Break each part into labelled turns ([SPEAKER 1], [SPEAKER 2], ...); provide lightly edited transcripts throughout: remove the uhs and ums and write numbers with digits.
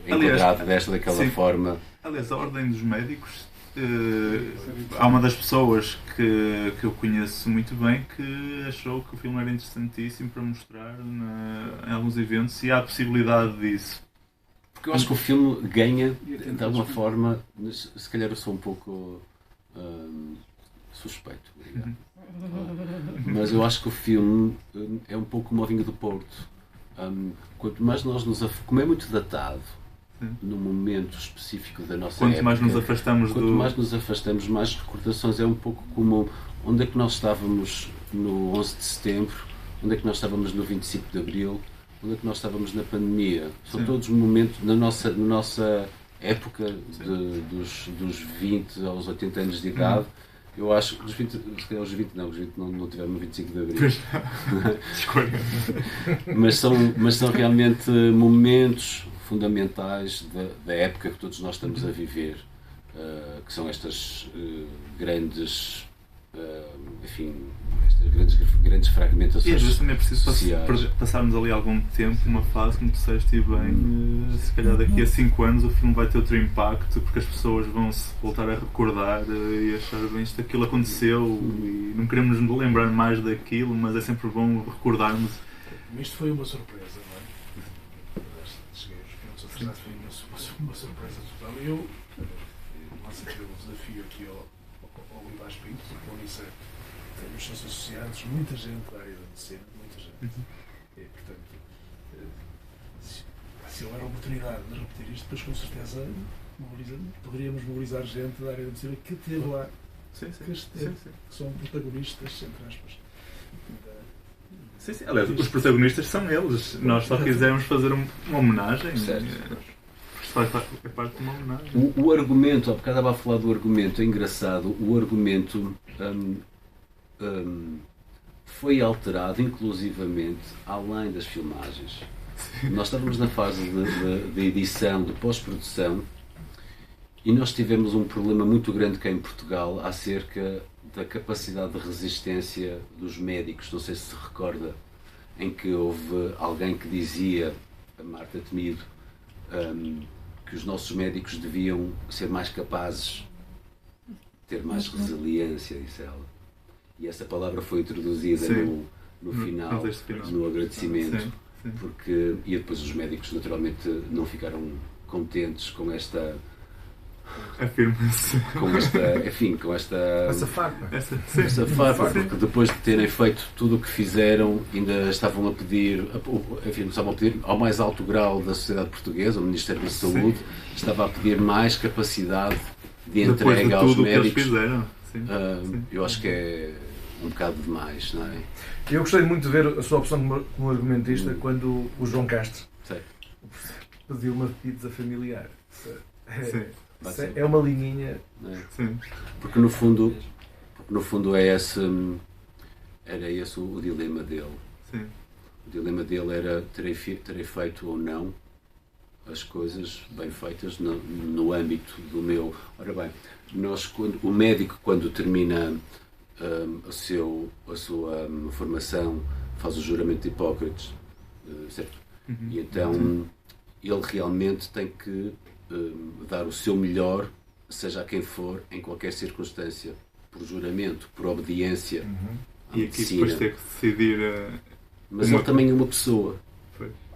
[SPEAKER 1] enquadrado daquela forma.
[SPEAKER 2] Aliás, a Ordem dos Médicos, há uma das pessoas que eu conheço muito bem que achou que o filme era interessantíssimo para mostrar em alguns eventos, e há a possibilidade disso.
[SPEAKER 1] Porque eu acho que o filme ganha de alguma forma, se calhar eu sou um pouco suspeito, mas eu acho que o filme é um pouco como o Vinho do Porto. Quanto mais nós como é muito datado, num momento específico da nossa época,
[SPEAKER 2] mais nos afastamos
[SPEAKER 1] mais nos afastamos, mais recordações. É um pouco como onde é que nós estávamos no 11 de setembro, onde é que nós estávamos no 25 de abril, onde é que nós estávamos na pandemia. São todos momentos na nossa época dos 20 aos 80 anos de idade. Eu acho que os 20 não tiveram no 25 de abril. mas são realmente momentos fundamentais da época que todos nós estamos a viver, que são estas grandes, estas grandes fragmentações.
[SPEAKER 2] E às vezes também é preciso passarmos ali algum tempo, uma fase, como disseste, e bem, se calhar daqui a 5 anos o filme vai ter outro impacto, porque as pessoas vão se voltar a recordar e achar bem isto, aquilo aconteceu, e não queremos nos lembrar mais daquilo, mas é sempre bom recordarmos.
[SPEAKER 3] Isto foi uma surpresa, não é? Foi uma surpresa total. Eu lanço aqui um desafio aqui ao Livas Pinto, porque o Unicef tem os seus associados, muita gente da área da medicina, muita gente. E, portanto, se houver a oportunidade de repetir isto, depois com certeza poderíamos mobilizar gente da área da medicina que esteve lá, que são protagonistas, entre aspas.
[SPEAKER 2] Sim. Aliás, os protagonistas são eles. Nós só quisemos fazer uma homenagem.
[SPEAKER 1] Certo.
[SPEAKER 2] É parte de uma homenagem.
[SPEAKER 1] O argumento, há bocado estava a falar do argumento, é engraçado, o argumento foi alterado inclusivamente além das filmagens. Nós estávamos na fase de edição, de pós-produção, e nós tivemos um problema muito grande cá em Portugal acerca da capacidade de resistência dos médicos. Não sei se se recorda, em que houve alguém que dizia, a Marta Temido, que os nossos médicos deviam ser mais capazes, ter mais resiliência, disse ela. E essa palavra foi introduzida no final, no agradecimento. Sim. Porque, e depois os médicos naturalmente não ficaram contentes com esta
[SPEAKER 2] afirma-se.
[SPEAKER 1] Com essa
[SPEAKER 3] farpa,
[SPEAKER 1] porque depois de terem feito tudo o que fizeram, ainda estavam a pedir, ao mais alto grau da sociedade portuguesa, o Ministério da Saúde, estava a pedir mais capacidade de entrega aos médicos. Eu acho que é um bocado demais, não é?
[SPEAKER 4] Eu gostei muito de ver a sua opção como argumentista quando o João Castro pediu uma pizza familiar. É uma linha.
[SPEAKER 1] Sim. Porque no fundo era esse o dilema dele.
[SPEAKER 2] Sim.
[SPEAKER 1] O dilema dele era terei feito ou não as coisas bem feitas no âmbito do meu. Ora bem, o médico quando termina a sua formação faz o juramento de Hipócrates, certo? E então ele realmente tem que dar o seu melhor, seja a quem for, em qualquer circunstância, por juramento, por obediência à
[SPEAKER 2] e aqui
[SPEAKER 1] medicina.
[SPEAKER 2] Depois ter que decidir.
[SPEAKER 1] Mas ele também é uma pessoa,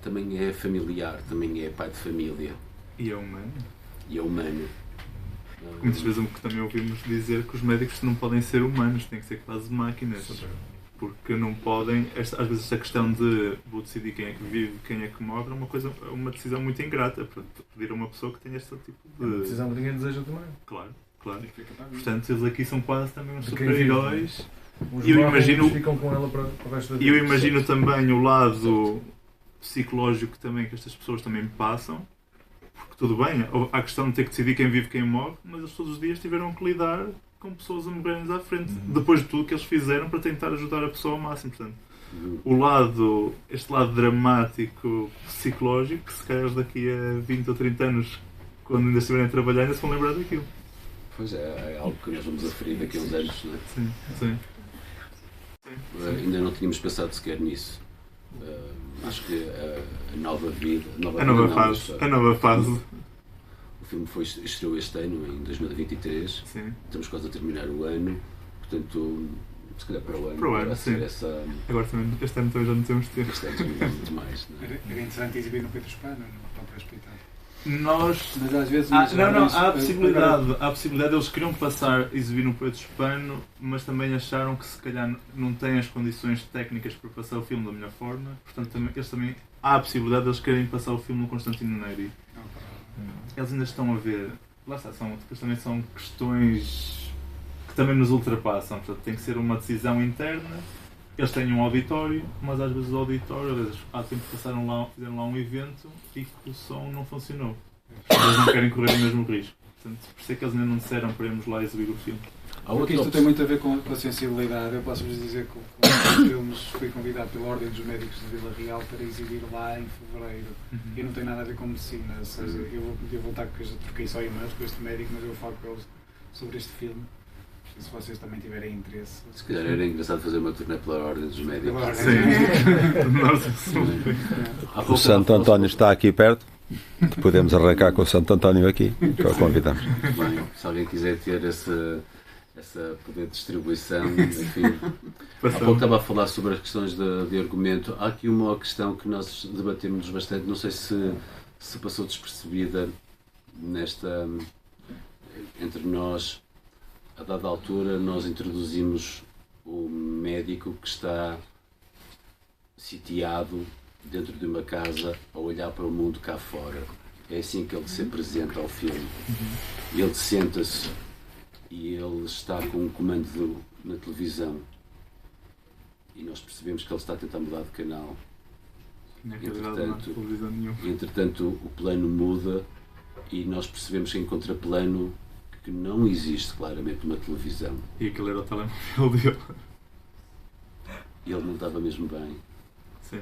[SPEAKER 1] também é familiar, também é pai de família.
[SPEAKER 2] E é humano. Porque muitas vezes também ouvimos dizer que os médicos não podem ser humanos, têm que ser quase máquinas. Porque não podem, às vezes esta questão de vou decidir quem é que vive, quem é que morre, é uma decisão muito ingrata para pedir a uma pessoa que tenha este tipo de...
[SPEAKER 4] É uma decisão que ninguém deseja também.
[SPEAKER 2] Claro. Portanto, eles aqui são quase também uns super-heróis.
[SPEAKER 4] E eu imagino ficam com ela para o resto da vida.
[SPEAKER 2] E eu imagino também o lado psicológico também que estas pessoas também passam. Porque tudo bem, há a questão de ter que decidir quem vive e quem morre, mas eles todos os dias tiveram que lidar com pessoas a morrerem à frente, depois de tudo que eles fizeram para tentar ajudar a pessoa ao máximo. Portanto, este lado dramático, psicológico, que se calhar daqui a 20 ou 30 anos, quando ainda estiverem a trabalhar, ainda se vão lembrar daquilo.
[SPEAKER 1] Pois é algo que nós vamos aferir daqui a uns anos, não é?
[SPEAKER 2] Sim.
[SPEAKER 1] Ainda não tínhamos pensado sequer nisso. Acho que a nova vida,
[SPEAKER 2] a nova fase.
[SPEAKER 1] O filme estreou este ano, em 2023.
[SPEAKER 2] Sim.
[SPEAKER 1] Estamos quase a terminar o ano, portanto, se calhar para o ano.
[SPEAKER 2] Para o ano, sim. Agora também, este ano também já não temos tempo.
[SPEAKER 1] Este ano também muito mais. Não é?
[SPEAKER 5] Era interessante exibir no Pedro Espano, no próprio hospital.
[SPEAKER 2] Mas
[SPEAKER 5] às vezes
[SPEAKER 2] há a possibilidade, eles queriam exibir no Preto Hispano, mas também acharam que se calhar não têm as condições técnicas para passar o filme da melhor forma, portanto há a possibilidade de eles querem passar o filme no Constantino Neri. Eles ainda estão a ver, lá está, depois também são questões que também nos ultrapassam, portanto tem que ser uma decisão interna. Eles têm um auditório, mas às vezes o auditório, às vezes há tempo que fizeram lá um evento e que o som não funcionou. Eles não querem correr o mesmo risco. Portanto, por isso é que eles ainda não disseram para irmos lá exibir o filme.
[SPEAKER 5] Porque isto tem muito a ver com a sensibilidade. Eu posso-vos dizer que os filmes fui convidado pela Ordem dos Médicos de Vila Real para exibir lá em fevereiro. E não tem nada a ver com medicina. Ou seja, eu vou estar porque eu troquei só e-mails com este médico, mas eu falo com eles sobre este filme. Se vocês também tiverem interesse.
[SPEAKER 1] Se calhar era engraçado fazer uma turnê pela Ordem dos Médicos.
[SPEAKER 6] O Santo António está aqui perto. Podemos arrancar com o Santo António aqui. Que o convidamos.
[SPEAKER 1] Bem, se alguém quiser ter essa poder de distribuição, enfim. Há pouco estava a falar sobre as questões de argumento. Há aqui uma questão que nós debatemos bastante. Não sei se passou despercebida entre nós. A dada altura, nós introduzimos o médico que está sitiado dentro de uma casa a olhar para o mundo cá fora. É assim que ele se apresenta ao filme. Ele senta-se e ele está com um comando na televisão. E nós percebemos que ele está a tentar mudar de canal. Entretanto, o plano muda e nós percebemos que em contraplano que não existe claramente uma televisão.
[SPEAKER 2] E aquele era o telemóvel dele.
[SPEAKER 1] E ele não estava mesmo bem.
[SPEAKER 2] Sim.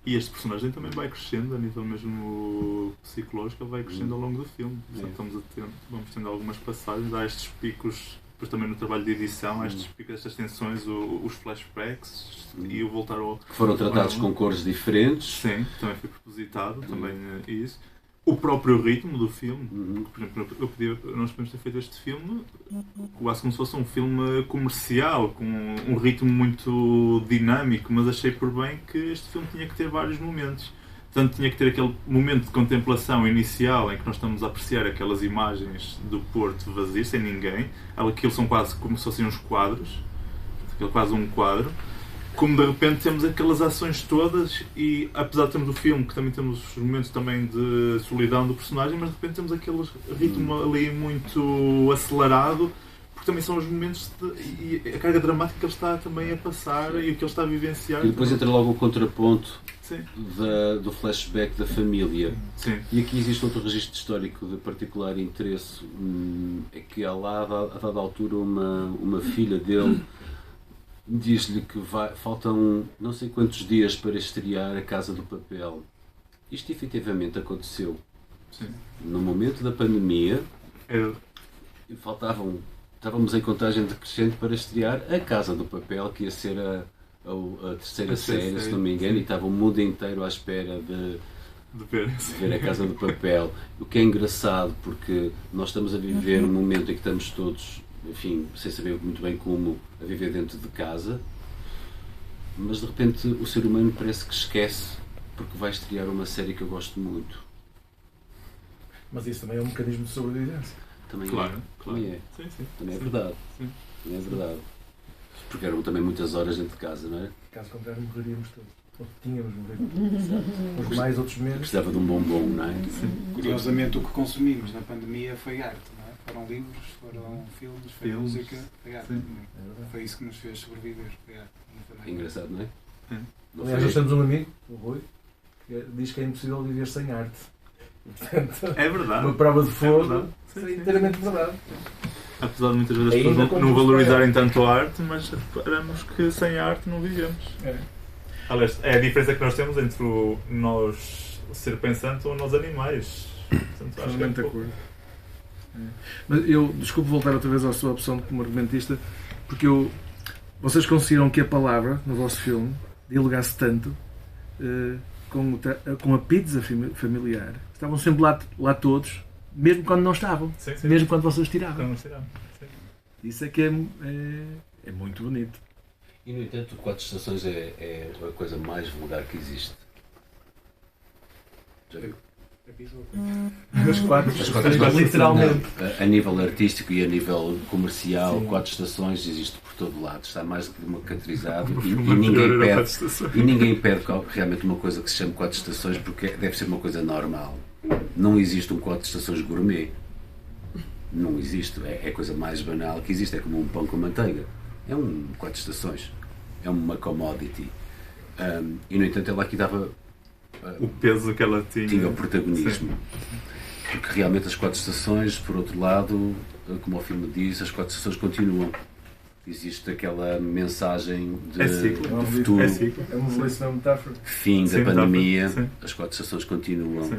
[SPEAKER 2] E este personagem também vai crescendo a nível mesmo psicológico, ele vai crescendo ao longo do filme. Portanto, vamos tendo algumas passagens, há estes picos, depois também no trabalho de edição, há estes picos, estas tensões, os flashbacks e o voltar ao...
[SPEAKER 1] Que foram tratados com cores diferentes.
[SPEAKER 2] Sim, também foi propositado, também isso. O próprio ritmo do filme, por exemplo, nós podemos ter feito este filme quase como se fosse um filme comercial, com um ritmo muito dinâmico, mas achei por bem que este filme tinha que ter vários momentos. Portanto, tinha que ter aquele momento de contemplação inicial em que nós estamos a apreciar aquelas imagens do Porto vazio, sem ninguém. Aquilo são quase como se fossem uns quadros, quase um quadro. Como de repente temos aquelas ações todas e apesar de termos o filme, que também temos os momentos também de solidão do personagem, mas de repente temos aquele ritmo ali muito acelerado, porque também são os momentos e a carga dramática que ele está também a passar e o que ele está a vivenciar.
[SPEAKER 1] E depois entra logo o contraponto do flashback da família.
[SPEAKER 2] Sim.
[SPEAKER 1] E aqui existe outro registro histórico de particular interesse, é que há lá, a dada altura, uma filha dele diz-lhe que faltam não sei quantos dias para estrear A Casa do Papel. Isto efetivamente aconteceu.
[SPEAKER 2] Sim.
[SPEAKER 1] No momento da pandemia, estávamos em contagem decrescente para estrear A Casa do Papel, que ia ser a terceira série, se não me engano, e estava o mundo inteiro à espera de ver A Casa do Papel. O que é engraçado, porque nós estamos a viver um momento em que estamos todos, enfim, sem saber muito bem como, a viver dentro de casa, mas de repente o ser humano parece que esquece, porque vai estrear uma série que eu gosto muito.
[SPEAKER 4] Mas isso também é um mecanismo de sobrevivência.
[SPEAKER 1] Também
[SPEAKER 2] claro.
[SPEAKER 1] Também é.
[SPEAKER 2] Sim.
[SPEAKER 1] Também é verdade.
[SPEAKER 2] Sim.
[SPEAKER 1] Também é verdade. Porque eram também muitas horas dentro de casa, não é?
[SPEAKER 4] Caso contrário, morreríamos todos. Ou tínhamos morrido. Uns mais, outros menos.
[SPEAKER 1] Precisava de um bombom, não é?
[SPEAKER 5] Sim. Curiosamente, o que consumimos na pandemia foi arte, não é? Foram livros, foram filmes, foi música, foi arte. Foi isso que nos fez sobreviver. Foi arte.
[SPEAKER 1] É engraçado, não é?
[SPEAKER 4] Aliás, nós temos um amigo, o Rui, que diz que é impossível viver sem arte. Portanto,
[SPEAKER 2] é verdade.
[SPEAKER 4] Uma prova de fogo. É inteiramente verdade.
[SPEAKER 2] Apesar de muitas vezes as pessoas não valorizarem tanto a arte, mas reparamos que sem a arte não vivemos. Aliás, é a diferença que nós temos entre nós ser pensante ou nós animais. Portanto, acho que é um pouco...
[SPEAKER 4] Mas eu, desculpe voltar outra vez à sua opção como argumentista, porque vocês consideram que a palavra, no vosso filme, dialogasse tanto com a pizza familiar. Estavam sempre lá todos, mesmo quando não estavam,
[SPEAKER 2] sim.
[SPEAKER 4] mesmo quando vocês tiravam.
[SPEAKER 2] Sim.
[SPEAKER 4] Isso é que é muito bonito.
[SPEAKER 1] E, no entanto, 4 estações é a coisa mais vulgar que existe. Já viu?
[SPEAKER 4] As 4
[SPEAKER 1] estações,
[SPEAKER 4] literalmente.
[SPEAKER 1] A nível artístico e a nível comercial,
[SPEAKER 4] Sim.
[SPEAKER 1] 4 estações existe por todo lado. Está mais do que democratizado e ninguém pede realmente uma coisa que se chame 4 estações, porque deve ser uma coisa normal. Não existe um 4 estações gourmet. Não existe. É a coisa mais banal que existe. É como um pão com manteiga. É 4 estações. É uma commodity. E, no entanto, ela aqui dava
[SPEAKER 2] o peso que ela tinha
[SPEAKER 1] o protagonismo. Sim. Porque realmente as 4 estações, por outro lado, como o filme diz, as 4 estações continuam. Existe aquela mensagem do futuro,
[SPEAKER 4] é uma belíssima metáfora.
[SPEAKER 1] Fim da pandemia, as 4 estações continuam.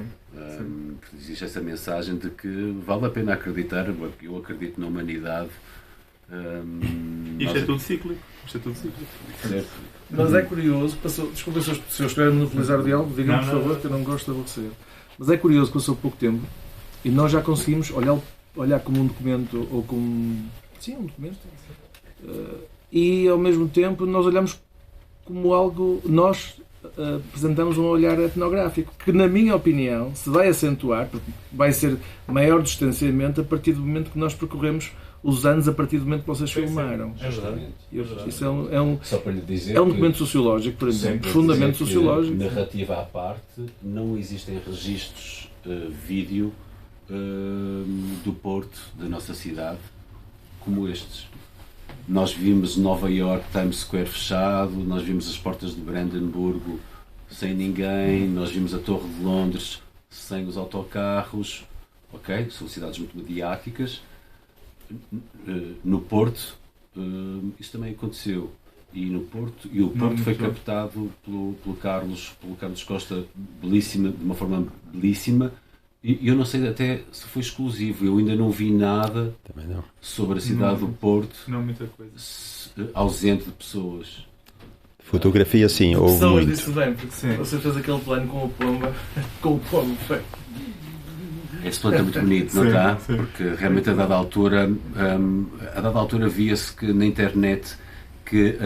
[SPEAKER 1] Existe essa mensagem de que vale a pena acreditar, eu acredito na humanidade.
[SPEAKER 2] Isto é tudo cíclico.
[SPEAKER 1] Certo.
[SPEAKER 4] Mas é curioso, desculpa se eu estiver a monopolizar o diálogo, digam por favor, que eu não gosto de aborrecer. Mas é curioso que passou pouco tempo e nós já conseguimos olhar como um documento ou como um documento e ao mesmo tempo nós olhamos como algo, nós apresentamos um olhar etnográfico que, na minha opinião, se vai acentuar, porque vai ser maior distanciamento a partir do momento que nós percorremos os anos a partir do momento que vocês filmaram.
[SPEAKER 1] É verdade.
[SPEAKER 4] Isso
[SPEAKER 1] só para lhe dizer
[SPEAKER 4] é um documento sociológico, por exemplo, profundamente sociológico.
[SPEAKER 1] Narrativa à parte, não existem registros vídeo do Porto, da nossa cidade, como estes. Nós vimos Nova York, Times Square fechado, nós vimos as portas de Brandenburgo sem ninguém, nós vimos a Torre de Londres sem os autocarros, ok? São cidades muito mediáticas. No Porto, isso também aconteceu. E o Porto foi captado pelo Carlos Costa de uma forma belíssima. E eu não sei até se foi exclusivo. Eu ainda não vi nada sobre a cidade do Porto.
[SPEAKER 2] Não, muita coisa.
[SPEAKER 1] Ausente de pessoas.
[SPEAKER 6] Fotografia, sim, houve muito.
[SPEAKER 4] Disse bem, porque você fez aquele plano com o pombo feio.
[SPEAKER 1] Esse plano é muito bonito, não está? Porque realmente a dada altura via-se que na internet que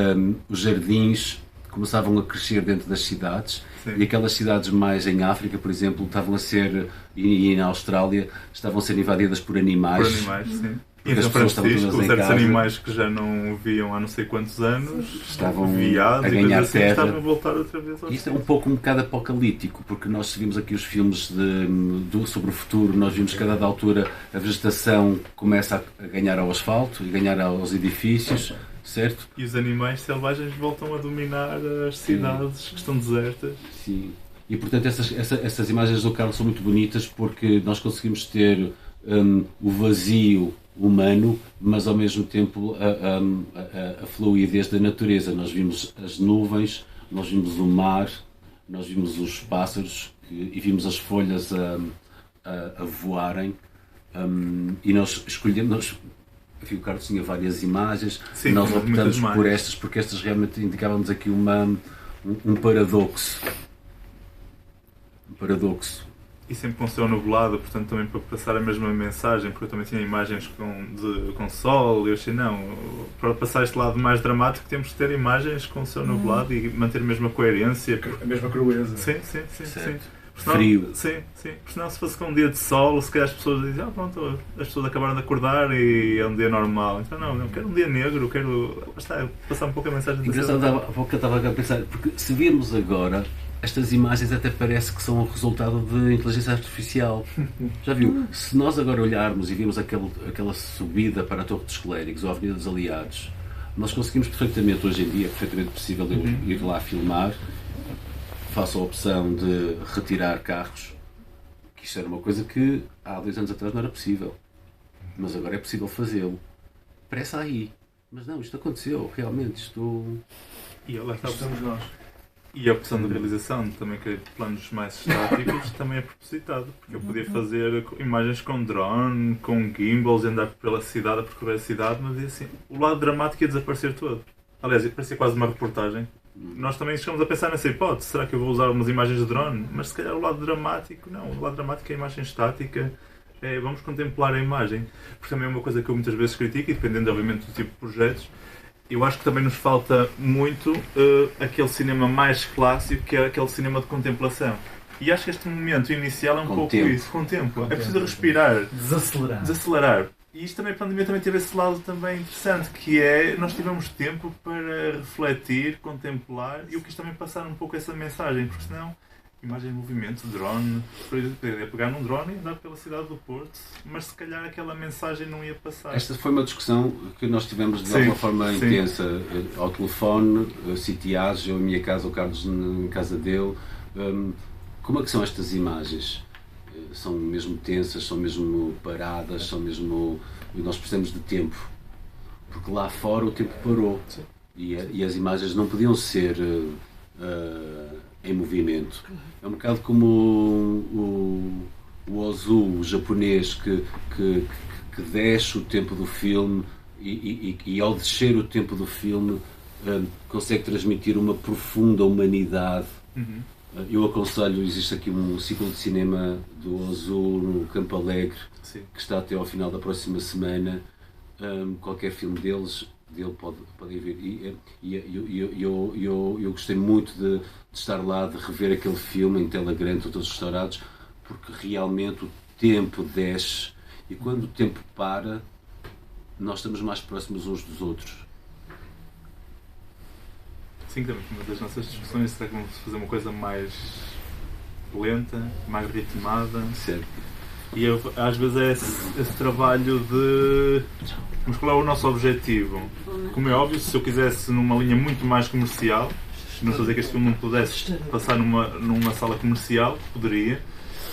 [SPEAKER 1] os jardins começavam a crescer dentro das cidades. Sim. E aquelas cidades mais em África, por exemplo, estavam a ser, e na Austrália, estavam a ser invadidas por animais.
[SPEAKER 2] Sim. E em São Francisco, certos animais que já não viam há não sei quantos anos,
[SPEAKER 1] estavam
[SPEAKER 2] viados,
[SPEAKER 1] a ganhar
[SPEAKER 2] assim,
[SPEAKER 1] terra.
[SPEAKER 2] Estavam a voltar outra vez ao
[SPEAKER 1] Isto é um bocado apocalíptico, porque nós vimos aqui os filmes sobre o futuro, nós vimos que a dada altura a vegetação começa a ganhar ao asfalto e ganhar aos edifícios, certo?
[SPEAKER 2] E os animais selvagens voltam a dominar as cidades que estão desertas.
[SPEAKER 1] Sim. E portanto essas imagens do Carlos são muito bonitas porque nós conseguimos ter o vazio humano, mas ao mesmo tempo a fluidez da natureza. Nós vimos as nuvens, nós vimos o mar, nós vimos os pássaros e vimos as folhas a voarem, e nós escolhemos. O Carlos tinha várias imagens. Sim, nós optamos por estas porque estas realmente indicavam-nos aqui um paradoxo.
[SPEAKER 2] E sempre com o céu nublado, portanto também para passar a mesma mensagem, porque eu também tinha imagens com sol, e eu achei não, para passar este lado mais dramático temos que ter imagens com o céu nublado e manter a mesma coerência.
[SPEAKER 4] A mesma crueza.
[SPEAKER 2] Sim.
[SPEAKER 1] Senão, frio.
[SPEAKER 2] Sim. Porque senão se fosse com um dia de sol, se calhar as pessoas dizem, pronto, as pessoas acabaram de acordar e é um dia normal. Então não quero um dia negro, quero passar um pouco a mensagem.
[SPEAKER 1] Engraçado, há pouco eu estava a pensar, porque se virmos agora, estas imagens até parece que são o resultado de inteligência artificial. Já viu? Se nós agora olharmos e vimos aquela subida para a Torre dos Clérigos ou a Avenida dos Aliados, nós conseguimos perfeitamente, hoje em dia, é perfeitamente possível ir lá filmar. Faço a opção de retirar carros, que isto era uma coisa que há 2 anos atrás não era possível, mas agora é possível fazê-lo. Parece aí, mas não, isto aconteceu, realmente,
[SPEAKER 2] E lá
[SPEAKER 4] estamos nós.
[SPEAKER 2] E a opção de realização, também que planos mais estáticos, também é propositado, porque eu podia fazer imagens com drone, com gimbals, e andar pela cidade, a percorrer a cidade, mas assim, o lado dramático ia desaparecer todo. Aliás, parecia quase uma reportagem. Nós também chegamos a pensar nessa hipótese. Será que eu vou usar umas imagens de drone? Mas se calhar o lado dramático, não. O lado dramático é a imagem estática. Vamos contemplar a imagem. Porque também é uma coisa que eu muitas vezes critico, e dependendo obviamente do tipo de projetos, eu acho que também nos falta muito aquele cinema mais clássico, que é aquele cinema de contemplação. E acho que este momento inicial é um pouco isso, com tempo. É preciso respirar, desacelerar. E isto também, a pandemia também teve esse lado também interessante, que é, nós tivemos tempo para refletir, contemplar, e eu quis também passar um pouco essa mensagem, porque senão, imagem em movimento, drone, é pegar num drone e andar pela cidade do Porto, mas se calhar aquela mensagem não ia passar.
[SPEAKER 1] Esta foi uma discussão que nós tivemos de alguma forma intensa, ao telefone, sitiados, eu em minha casa, o Carlos em casa dele. Como é que são estas imagens? São mesmo tensas, são mesmo paradas, são mesmo... Nós precisamos de tempo, porque lá fora o tempo parou e as imagens não podiam ser em movimento. É um bocado como o Ozu, o japonês, que desce o tempo do filme e ao descer o tempo do filme consegue transmitir uma profunda humanidade. Eu aconselho, existe aqui um ciclo de cinema do Ozu no Campo Alegre, que está até ao final da próxima semana. Qualquer filme dele pode ver. Eu gostei muito de estar lá, de rever aquele filme em tela grande, todos restaurados, porque realmente o tempo desce e quando o tempo para, nós estamos mais próximos uns dos outros.
[SPEAKER 2] Sim, também uma das nossas discussões será que vamos fazer uma coisa mais lenta, mais ritmada.
[SPEAKER 1] Certo.
[SPEAKER 2] E às vezes é esse trabalho de... Mas qual é o nosso objetivo? Como é óbvio, se eu quisesse numa linha muito mais comercial, não estou a dizer que este filme não pudesse passar numa sala comercial, poderia,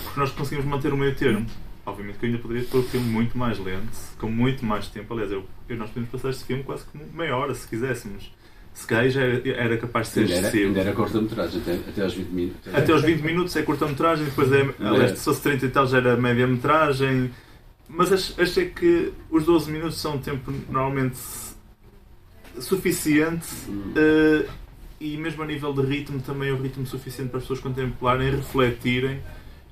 [SPEAKER 2] porque nós conseguimos manter o meio termo. Obviamente que eu ainda poderia pôr o filme muito mais lento, com muito mais tempo. Aliás, nós podemos passar este filme quase como meia hora, se quiséssemos. Se calhar já era capaz de ser excessivo.
[SPEAKER 1] Ainda era curta-metragem, até aos 20 minutos.
[SPEAKER 2] Até aos 20 minutos é curta-metragem, depois aliás, se fosse 30 e tal já era média-metragem. Mas achei que os 12 minutos são um tempo normalmente suficiente e mesmo a nível de ritmo também é o ritmo suficiente para as pessoas contemplarem, refletirem.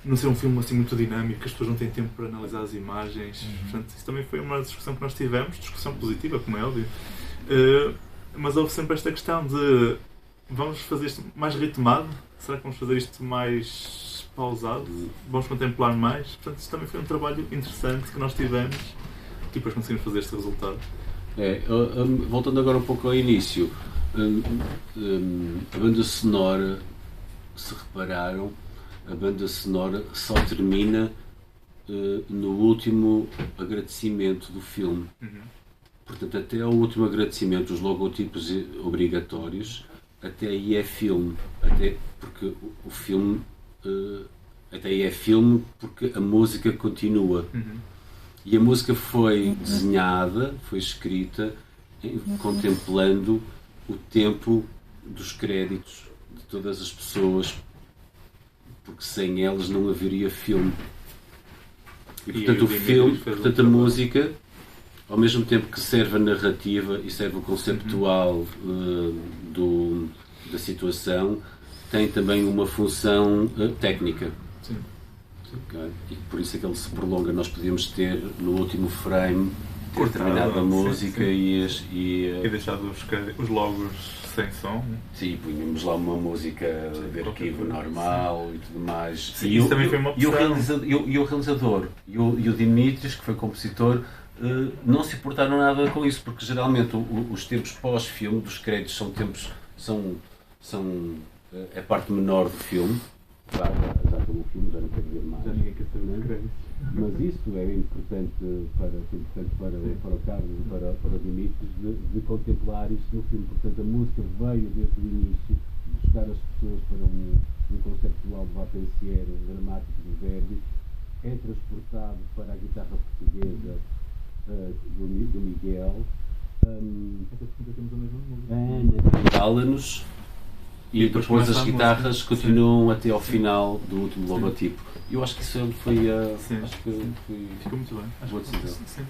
[SPEAKER 2] Não ser um filme assim muito dinâmico, que as pessoas não têm tempo para analisar as imagens. Portanto, isso também foi uma discussão que nós tivemos, discussão positiva, como é óbvio. Mas houve sempre esta questão de vamos fazer isto mais ritmado? Será que vamos fazer isto mais pausado? Vamos contemplar mais? Portanto, isso também foi um trabalho interessante que nós tivemos e depois conseguimos fazer este resultado.
[SPEAKER 1] Voltando agora um pouco ao início, a banda sonora, se repararam, a banda sonora só termina no último agradecimento do filme. Portanto, até ao último agradecimento, os logotipos obrigatórios, até aí é filme. Até porque o filme... até aí é filme porque a música continua. E a música foi desenhada, foi escrita, contemplando o tempo dos créditos de todas as pessoas, porque sem elas não haveria filme. E portanto, o filme, portanto, a música... Ao mesmo tempo que serve a narrativa e serve o conceptual da situação, tem também uma função técnica.
[SPEAKER 2] Sim.
[SPEAKER 1] Okay? E por isso é que ele se prolonga. Nós podíamos ter no último frame terminado a música e
[SPEAKER 2] deixado os logos sem som.
[SPEAKER 1] Sim, punhamos lá uma música de arquivo normal e tudo mais.
[SPEAKER 2] Sim, isso também foi uma opção.
[SPEAKER 1] E o realizador e o Dimitris, que foi compositor, não se importaram nada com isso, porque geralmente os tempos pós-filme dos créditos são tempos, são a parte menor do filme. Já pelo filme, já não quero ver mais.
[SPEAKER 2] Já ninguém quer saber créditos.
[SPEAKER 1] Mas isso é importante para o Carlos e para o Dimitris de contemplar isso no filme. Portanto, a música veio desde o início buscar as pessoas para um conceptual de vacancier dramático do Verdi, é transportado para a guitarra portuguesa do Miguel, fala-nos e depois as guitarras continuam até ao final do último logotipo. Eu acho que isso foi
[SPEAKER 2] ficou muito bem.
[SPEAKER 1] Boa decisão.
[SPEAKER 2] Sim.